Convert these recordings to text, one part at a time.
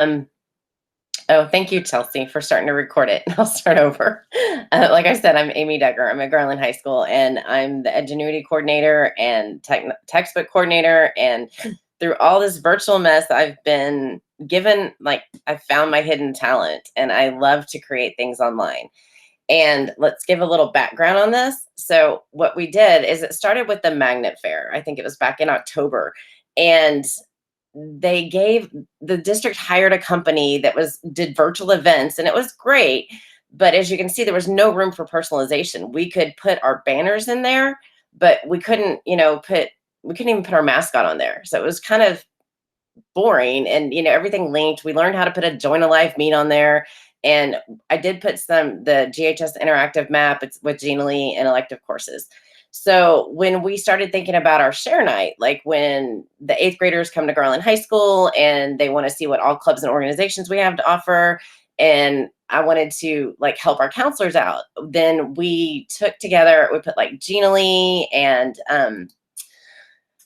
Um, oh, thank you, Chelsea, for starting to record it. I'll start over. Like I said, I'm Amy Decker. I'm at Garland High School, and I'm the Edgenuity coordinator and textbook coordinator. And through all this virtual mess, I've been given, like, I found my hidden talent, and I love to create things online. And let's give a little background on this. So, what we did is it started with the Magnet Fair. I think it was back in October. And they gave the district hired a company that was did virtual events, and it was great, but as you can see, there was no room for personalization. We could put our banners in there, but we couldn't, we couldn't even put our mascot on there, so it was kind of boring. And everything linked. We learned how to put a join a live meet on there, and I did put the GHS interactive map. It's with Gina Lee and elective courses. So when we started thinking about our share night, like when the eighth graders come to Garland High School and they want to see what all clubs and organizations we have to offer, and I wanted to like help our counselors out, then we took together, we put like Gina Lee and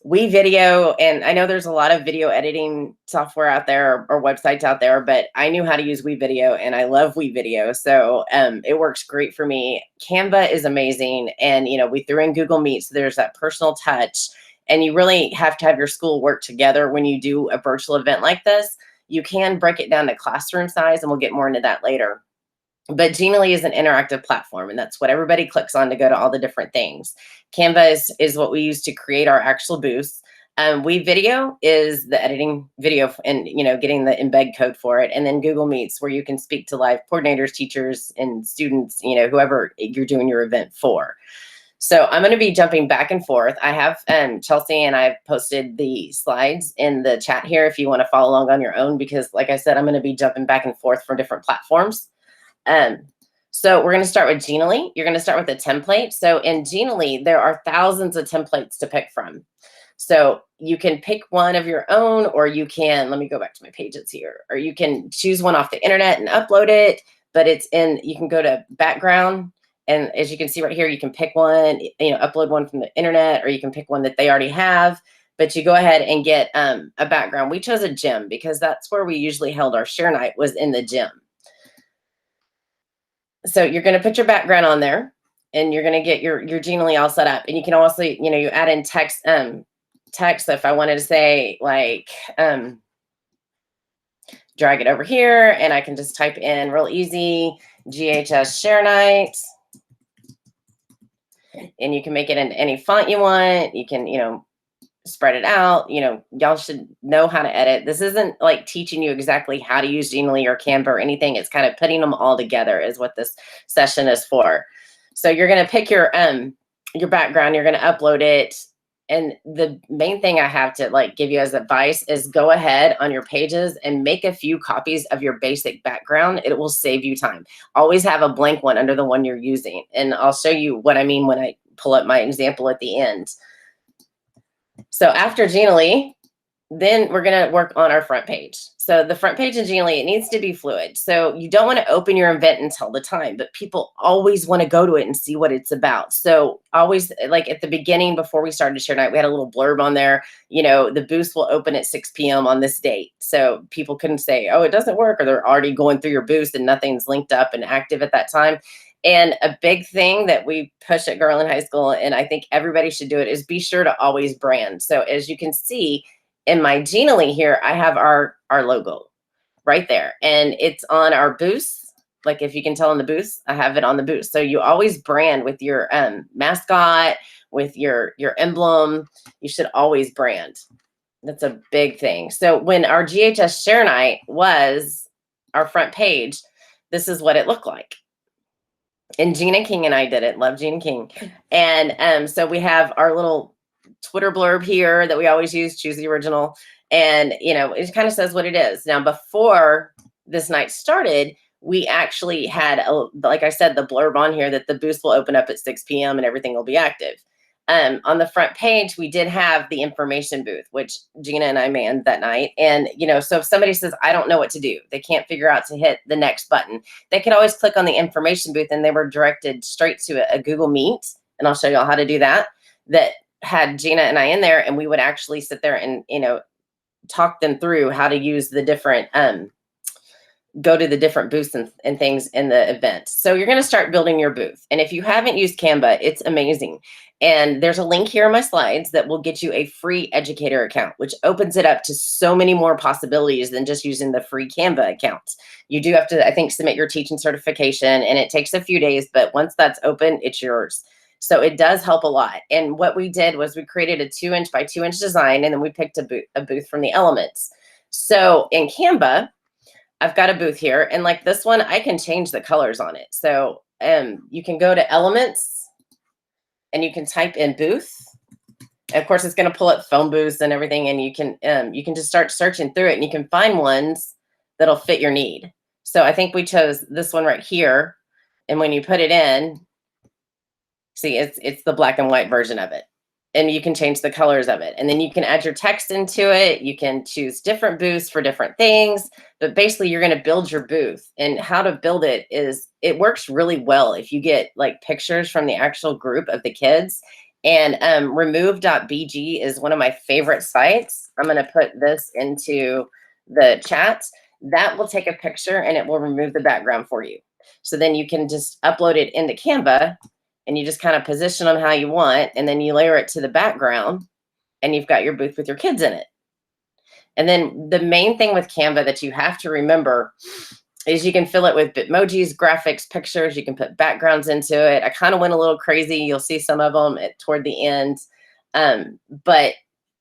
WeVideo, and I know there's a lot of video editing software out there or websites out there, but I knew how to use WeVideo and I love WeVideo. So it works great for me. Canva is amazing. And, we threw in Google Meet. So there's that personal touch, and you really have to have your school work together when you do a virtual event like this. You can break it down to classroom size, and we'll get more into that later. But Genially is an interactive platform, and that's what everybody clicks on to go to all the different things. Canva is what we use to create our actual booths. WeVideo is the editing video and getting the embed code for it, and then Google Meets, where you can speak to live coordinators, teachers, and students, whoever you're doing your event for. So I'm going to be jumping back and forth. I have Chelsea and I've posted the slides in the chat here if you want to follow along on your own, because like I said, I'm going to be jumping back and forth from different platforms. So we're going to start with Genially. You're going to start with a template. So in Genially, there are thousands of templates to pick from. So you can pick one of your own, or you can, let me go back to my pages here, or you can choose one off the internet and upload it, but you can go to background. And as you can see right here, you can pick one, upload one from the internet, or you can pick one that they already have, but you go ahead and get a background. We chose a gym because that's where we usually held our share night, was in the gym. So you're going to put your background on there, and you're going to get your Genially all set up. And you can also, you add in text. So if I wanted to say like, drag it over here, and I can just type in real easy, GHS share night. And you can make it in any font you want. You can, spread it out. Y'all should know how to edit. This isn't like teaching you exactly how to use Genially or Canva or anything. It's kind of putting them all together is what this session is for. So you're going to pick your background, you're going to upload it. And the main thing I have to like give you as advice is go ahead on your pages and make a few copies of your basic background. It will save you time. Always have a blank one under the one you're using. And I'll show you what I mean when I pull up my example at the end. So after Genially, then we're going to work on our front page. So the front page in Genially, it needs to be fluid. So you don't want to open your event and tell the time, but people always want to go to it and see what it's about. So always, like at the beginning, before we started share night, we had a little blurb on there, the booth will open at 6 p.m. on this date. So people couldn't say, oh, it doesn't work, or they're already going through your booth and nothing's linked up and active at that time. And a big thing that we push at Garland High School, and I think everybody should do it, is be sure to always brand. So as you can see in my Genially here, I have our logo right there, and it's on our booths. Like if you can tell in the booths, I have it on the booth. So you always brand with your mascot, with your emblem. You should always brand. That's a big thing. So when our GHS share night was our front page, this is what it looked like. And Gina King and I did it. Love Gina King. And so we have our little Twitter blurb here that we always use, choose the original. And, it kind of says what it is. Now, before this night started, we actually had, like I said, the blurb on here that the booth will open up at 6 p.m. and everything will be active. On the front page, we did have the information booth, which Gina and I manned that night. And, so if somebody says, I don't know what to do, they can't figure out to hit the next button, they could always click on the information booth, and they were directed straight to a Google Meet. And I'll show y'all how to do that had Gina and I in there, and we would actually sit there and, talk them through how to use the different go to the different booths and things in the event. So you're going to start building your booth. And if you haven't used Canva, it's amazing. And there's a link here in my slides that will get you a free educator account, which opens it up to so many more possibilities than just using the free Canva account. You do have to, I think, submit your teaching certification, and it takes a few days, but once that's open, it's yours. So it does help a lot. And what we did was we created a 2-inch by 2-inch design, and then we picked a booth from the elements. So in Canva, I've got a booth here, and like this one, I can change the colors on it. So you can go to elements and you can type in booth. And of course, it's going to pull up phone booths and everything, and you can just start searching through it, and you can find ones that'll fit your need. So I think we chose this one right here, and when you put it in, see, it's the black and white version of it. And you can change the colors of it. And then you can add your text into it. You can choose different booths for different things. But basically, you're going to build your booth. And how to build it is, it works really well if you get like pictures from the actual group of the kids. And remove.bg is one of my favorite sites. I'm going to put this into the chat. That will take a picture and it will remove the background for you. So then you can just upload it into Canva, and you just kind of position them how you want, and then you layer it to the background, and you've got your booth with your kids in it. And then the main thing with Canva that you have to remember is you can fill it with Bitmojis, graphics, pictures. You can put backgrounds into it. I kind of went a little crazy. You'll see some of them toward the end, but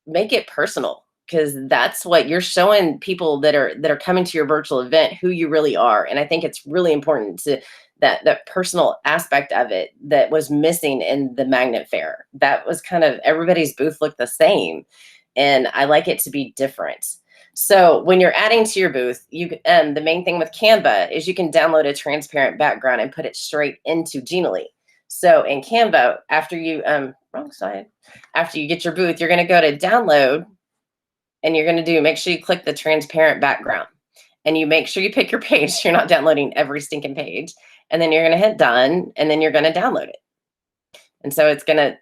make it personal, because that's what you're showing people that are coming to your virtual event, who you really are. And I think it's really important to that personal aspect of it that was missing in the magnet fair. That was kind of, everybody's booth looked the same, and I like it to be different. So when you're adding to your booth, the main thing with Canva is you can download a transparent background and put it straight into Genially. So in Canva, after you after you get your booth, you're going to go to download, and you're going to make sure you click the transparent background, and you make sure you pick your page so you're not downloading every stinking page. And then you're going to hit done, and then you're going to download it. And so it's going to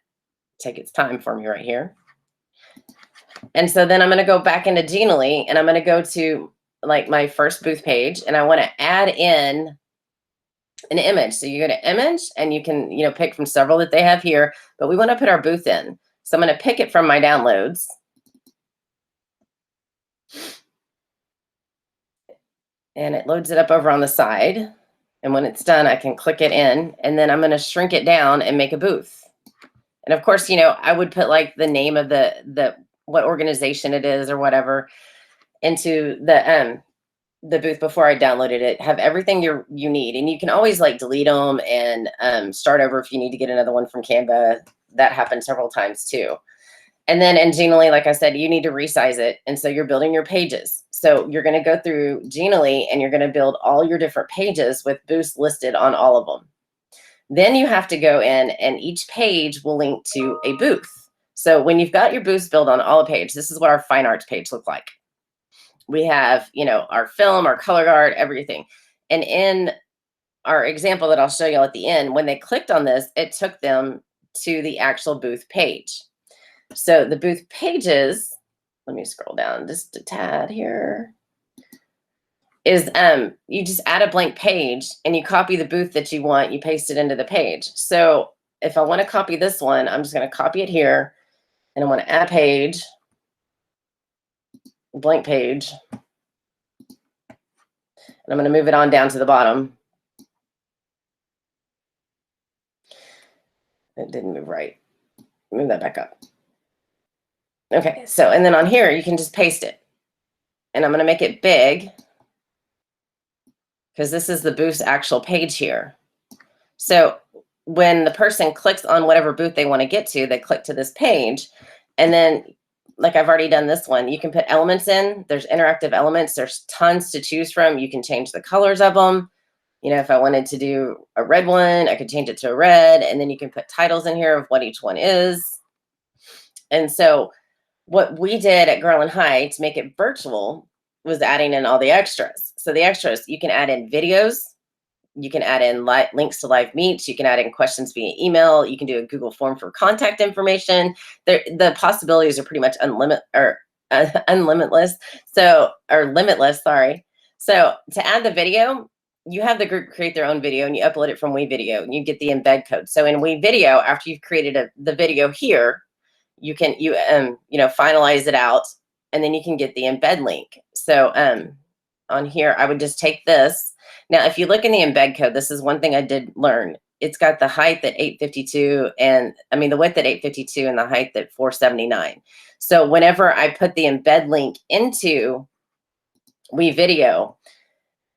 take its time for me right here. And so then I'm going to go back into Genially, and I'm going to go to like my first booth page, and I want to add in an image. So you go to image, and you can, pick from several that they have here, but we want to put our booth in. So I'm going to pick it from my downloads. And it loads it up over on the side. And when it's done, I can click it in, and then I'm going to shrink it down and make a booth. And of course, I would put like the name of the what organization it is or whatever into the booth before I downloaded it. Have everything you need, and you can always like delete them and start over if you need to get another one from Canva. That happened several times too. And then in Genially, like I said, you need to resize it. And so you're building your pages. So you're going to go through Genially, and you're going to build all your different pages with booths listed on all of them. Then you have to go in, and each page will link to a booth. So when you've got your booths built on all the pages, this is what our fine arts page look like. We have, our film, our color guard, everything. And in our example that I'll show you at the end, when they clicked on this, it took them to the actual booth page. So the booth pages, let me scroll down just a tad here, is you just add a blank page, and you copy the booth that you want, you paste it into the page. So if I want to copy this one, I'm just going to copy it here, and I want to add a page, blank page, and I'm going to move it on down to the bottom. It didn't move right. Move that back up. Okay, so, and then on here, you can just paste it. And I'm going to make it big, because this is the booth's actual page here. So when the person clicks on whatever booth they want to get to, they click to this page. And then, like I've already done this one, you can put elements in. There's interactive elements. There's tons to choose from. You can change the colors of them. If I wanted to do a red one, I could change it to a red. And then you can put titles in here of what each one is. And so what we did at Garland High to make it virtual was adding in all the extras. So the extras, you can add in videos, you can add in links to live meets, you can add in questions via email, you can do a Google form for contact information. The possibilities are pretty much unlimitless. Sorry. So to add the video, you have the group create their own video and you upload it from WeVideo and you get the embed code. So in WeVideo, after you've created the video here, you can finalize it out and then you can get the embed link. So on here, I would just take this. Now, if you look in the embed code, this is one thing I did learn. It's got the height at 852 and the width at 852 and the height at 479. So whenever I put the embed link into WeVideo,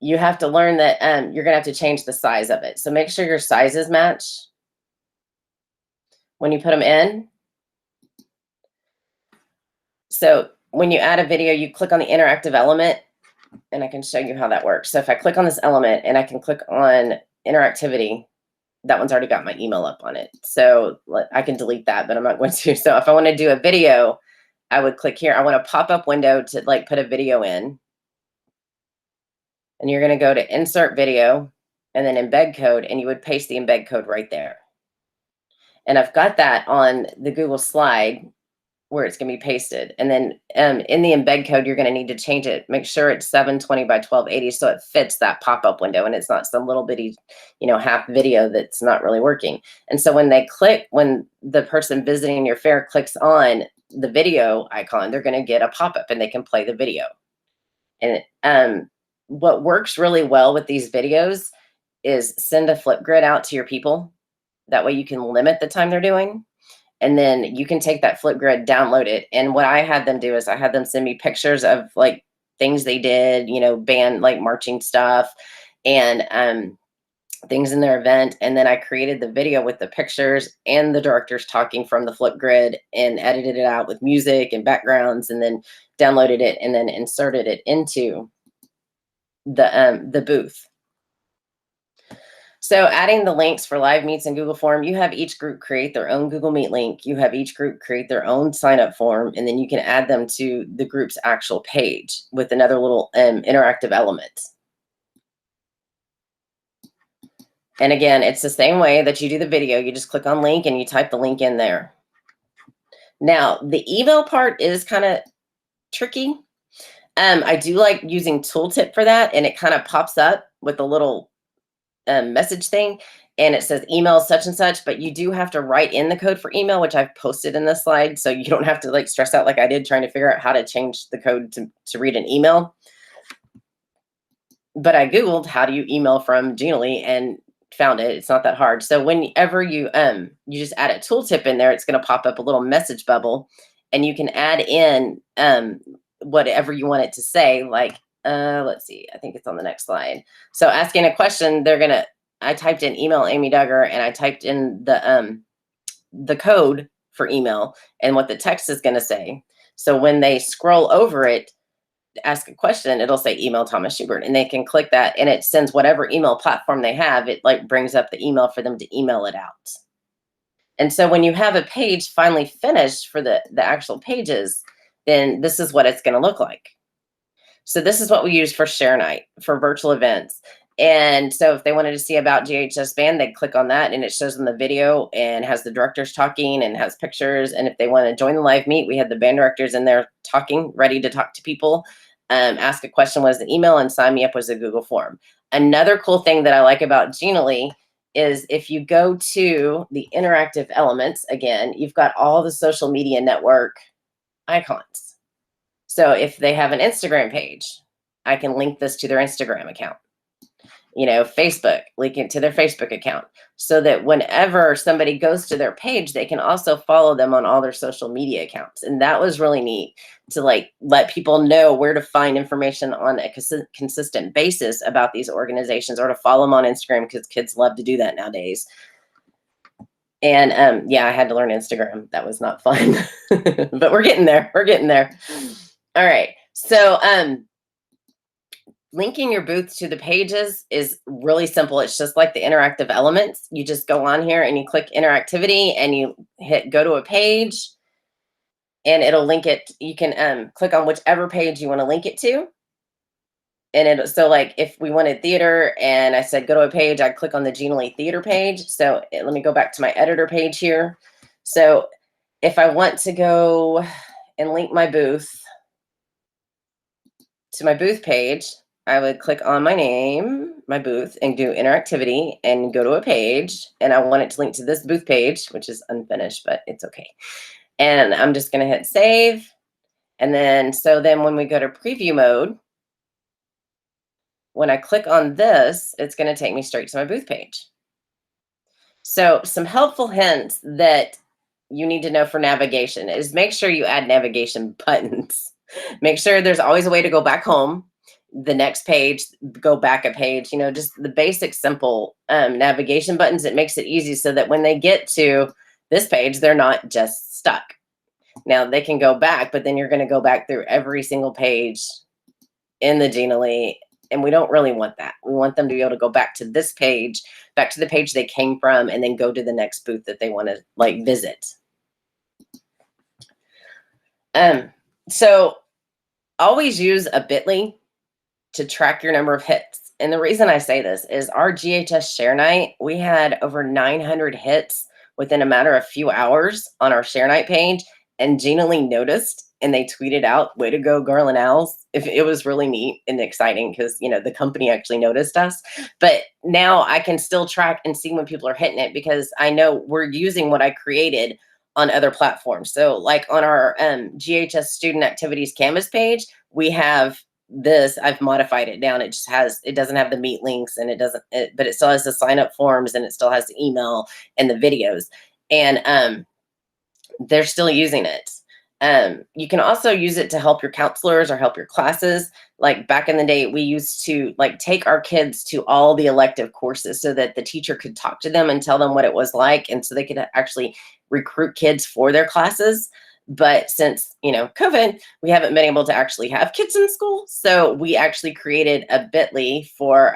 you have to learn that you're gonna have to change the size of it. So make sure your sizes match when you put them in. So when you add a video, you click on the interactive element, and I can show you how that works. So if I click on this element and I can click on interactivity, that one's already got my email up on it. So I can delete that, but I'm not going to. So if I want to do a video, I would click here. I want a pop-up window to put a video in. And you're going to go to insert video and then embed code, and you would paste the embed code right there. And I've got that on the Google slide where it's going to be pasted. And then in the embed code, you're going to need to change it. Make sure it's 720 by 1280 so it fits that pop-up window and it's not some little bitty, half video that's not really working. And so when the person visiting your fair clicks on the video icon, they're going to get a pop-up and they can play the video. And what works really well with these videos is send a Flipgrid out to your people. That way you can limit the time they're doing. And then you can take that Flipgrid, download it. And what I had them do is I had them send me pictures of things they did, band marching stuff and things in their event. And then I created the video with the pictures and the directors talking from the Flipgrid and edited it out with music and backgrounds and then downloaded it and then inserted it into the booth. So adding the links for live meets and Google Form, you have each group create their own Google Meet link. You have each group create their own sign up form, and then you can add them to the group's actual page with another little interactive element. And again, it's the same way that you do the video. You just click on link and you type the link in there. Now, the email part is kind of tricky. I do like using Tooltip for that, and it kind of pops up with a little message thing, and it says email such and such, but you do have to write in the code for email, which I've posted in this slide, so you don't have to stress out like I did trying to figure out how to change the code to read an email. But I Googled how do you email from Genially and found it. It's not that hard. So whenever you just add a tooltip in there, it's going to pop up a little message bubble, and you can add in whatever you want it to say. Let's see, I think it's on the next slide. So asking a question, I typed in email Amy Duggar, and I typed in the code for email and what the text is going to say. So when they scroll over it, ask a question, it'll say email Thomas Schubert, and they can click that and it sends whatever email platform they have. It brings up the email for them to email it out. And so when you have a page finally finished for the actual pages, then this is what it's going to look like. So this is what we use for share night, for virtual events. And so if they wanted to see about GHS band, they'd click on that and it shows them the video and has the directors talking and has pictures. And if they want to join the live meet, we had the band directors in there talking, ready to talk to people. Ask a question was an email, and sign me up was a Google form. Another cool thing that I like about Genially is if you go to the interactive elements, again, you've got all the social media network icons. So if they have an Instagram page, I can link this to their Instagram account. Facebook, link it to their Facebook account, so that whenever somebody goes to their page, they can also follow them on all their social media accounts. And that was really neat to let people know where to find information on a consistent basis about these organizations, or to follow them on Instagram, because kids love to do that nowadays. And yeah, I had to learn Instagram. That was not fun, but we're getting there. We're getting there. All right. So linking your booth to the pages is really simple. It's just like the interactive elements. You just go on here and you click interactivity and you hit go to a page, and it'll link it. You can click on whichever page you want to link it to. And if we wanted theater and I said go to a page, I'd click on the Genially theater page. So let me go back to my editor page here. So if I want to go and link my booth to my booth page, I would click on my name, my booth, and do interactivity and go to a page. And I want it to link to this booth page, which is unfinished, but it's okay. And I'm just going to hit save. And then, so then when we go to preview mode, when I click on this, it's going to take me straight to my booth page. So some helpful hints that you need to know for navigation is make sure you add navigation buttons. Make sure there's always a way to go back home, the next page, go back a page, just the basic simple navigation buttons. It makes it easy so that when they get to this page, they're not just stuck. Now they can go back, but then you're going to go back through every single page in the Genially, and we don't really want that. We want them to be able to go back to this page, back to the page they came from, and then go to the next booth that they want to visit. So always use a bit.ly to track your number of hits. And the reason I say this is our GHS share night, we had over 900 hits within a matter of a few hours on our share night page, and Genially noticed and they tweeted out, "Way to go, Girl and Owls." It was really neat and exciting because, the company actually noticed us. But now I can still track and see when people are hitting it because I know we're using what I created on other platforms. So like on our GHS student activities Canvas page, we have this. I've modified it down. It doesn't have the meet links, and but it still has the sign up forms, and it still has the email and the videos. And they're still using it. You can also use it to help your counselors or help your classes. Like back in the day, we used to take our kids to all the elective courses so that the teacher could talk to them and tell them what it was like. And so they could actually recruit kids for their classes. But since, COVID, we haven't been able to actually have kids in school. So we actually created a bit.ly for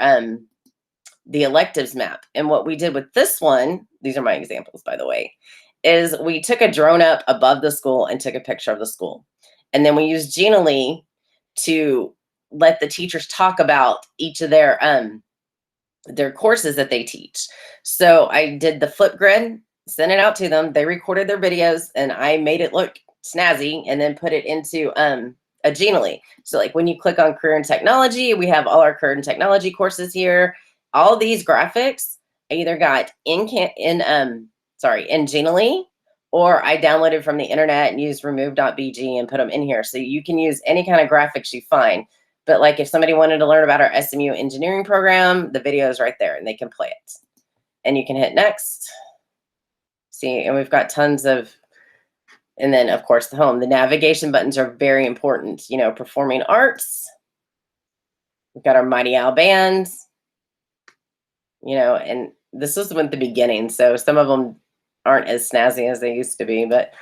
the electives map. And what we did with this one, these are my examples, by the way, is we took a drone up above the school and took a picture of the school. And then we used Genially to let the teachers talk about each of their courses that they teach. So I did the Flipgrid, sent it out to them. They recorded their videos, and I made it look snazzy and then put it into a Genially. So like when you click on career and technology, we have all our career and technology courses here. All these graphics I either got in Genially, or I downloaded from the internet and used remove.bg and put them in here. So you can use any kind of graphics you find. But like if somebody wanted to learn about our SMU engineering program, the video is right there and they can play it. And you can hit next. See, and we've got tons of, and then of course the home. The navigation buttons are very important. Performing arts. We've got our Mighty Owl bands. And this was at the beginning, so some of them aren't as snazzy as they used to be, but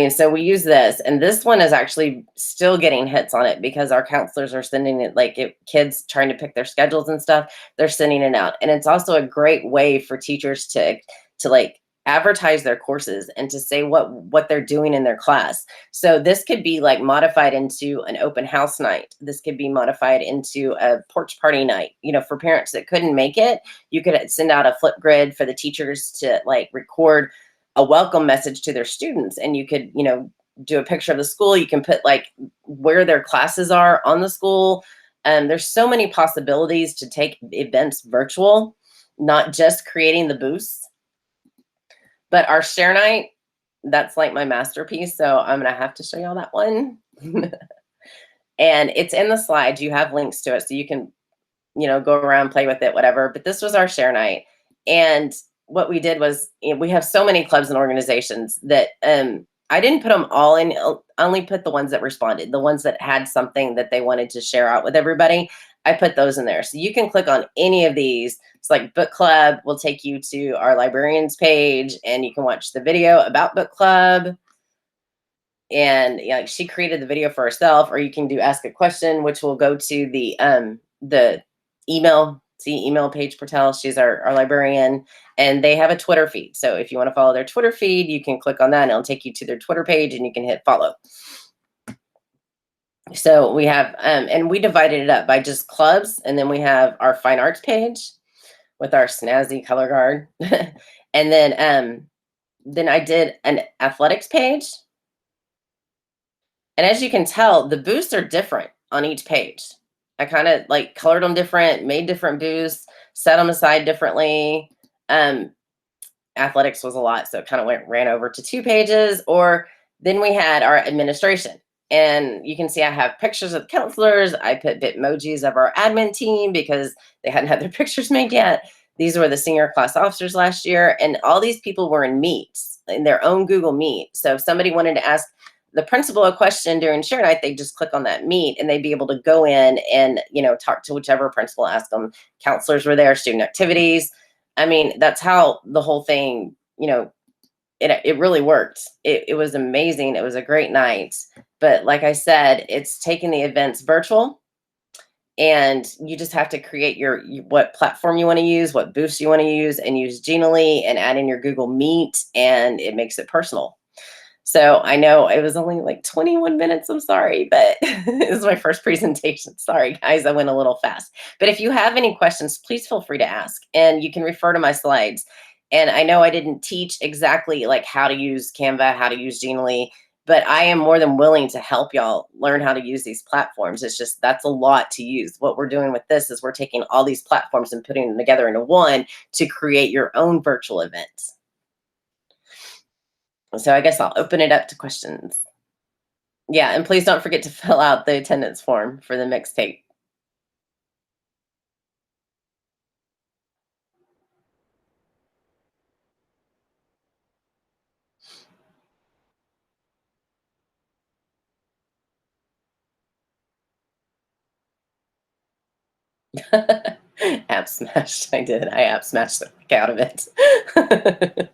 so we use this, and this one is actually still getting hits on it because our counselors are sending it, kids trying to pick their schedules and stuff, they're sending it out. And it's also a great way for teachers to advertise their courses and to say what they're doing in their class. So this could be modified into an open house night. This could be modified into a porch party night. For parents that couldn't make it, you could send out a Flipgrid for the teachers to record a welcome message to their students. And you could, do a picture of the school. You can put where their classes are on the school. There's so many possibilities to take events virtual, not just creating the booths. But our share night, that's my masterpiece. So I'm going to have to show y'all that one. And it's in the slides. You have links to it. So you can, go around, play with it, whatever. But this was our share night. And what we did was, we have so many clubs and organizations that I didn't put them all in. I only put the ones that responded, the ones that had something that they wanted to share out with everybody. I put those in there. So you can click on any of these. It's like book club will take you to our librarians page, and you can watch the video about book club. And she created the video for herself, or you can do ask a question, which will go to the email page. Patel, she's our librarian, and they have a Twitter feed. So if you want to follow their Twitter feed, you can click on that and it'll take you to their Twitter page, and you can hit follow. So we have, and we divided it up by just clubs. And then we have our fine arts page with our snazzy color guard. And then I did an athletics page. And as you can tell, the booths are different on each page. I kind of like colored them different, made different booths, set them aside differently. Um, Athletics was a lot, so it kind of ran over to 2 pages. Or then we had our administration. And you can see I have pictures of the counselors. I put Bitmojis of our admin team because they hadn't had their pictures made yet. These were the senior class officers last year. And all these people were in Meets, in their own Google Meet. So if somebody wanted to ask the principal a question during share night, they just click on that Meet and they'd be able to go in and, talk to whichever principal asked them. Counselors were there, student activities. I mean, that's how the whole thing, it really worked. It was amazing. It was a great night. But like I said, it's taking the events virtual, and you just have to create what platform you want to use, what booths you want to use, and use Genially and add in your Google Meet, and it makes it personal. So I know it was only like 21 minutes. I'm sorry, but it was my first presentation. Sorry, guys, I went a little fast. But if you have any questions, please feel free to ask, and you can refer to my slides. And I know I didn't teach exactly like how to use Canva, how to use Genially, but I am more than willing to help y'all learn how to use these platforms. It's just that's a lot to use. What we're doing with this is we're taking all these platforms and putting them together into one to create your own virtual events. So I guess I'll open it up to questions. Yeah, and please don't forget to fill out the attendance form for the mixtape. App smashed. I did. I app smashed the heck out of it.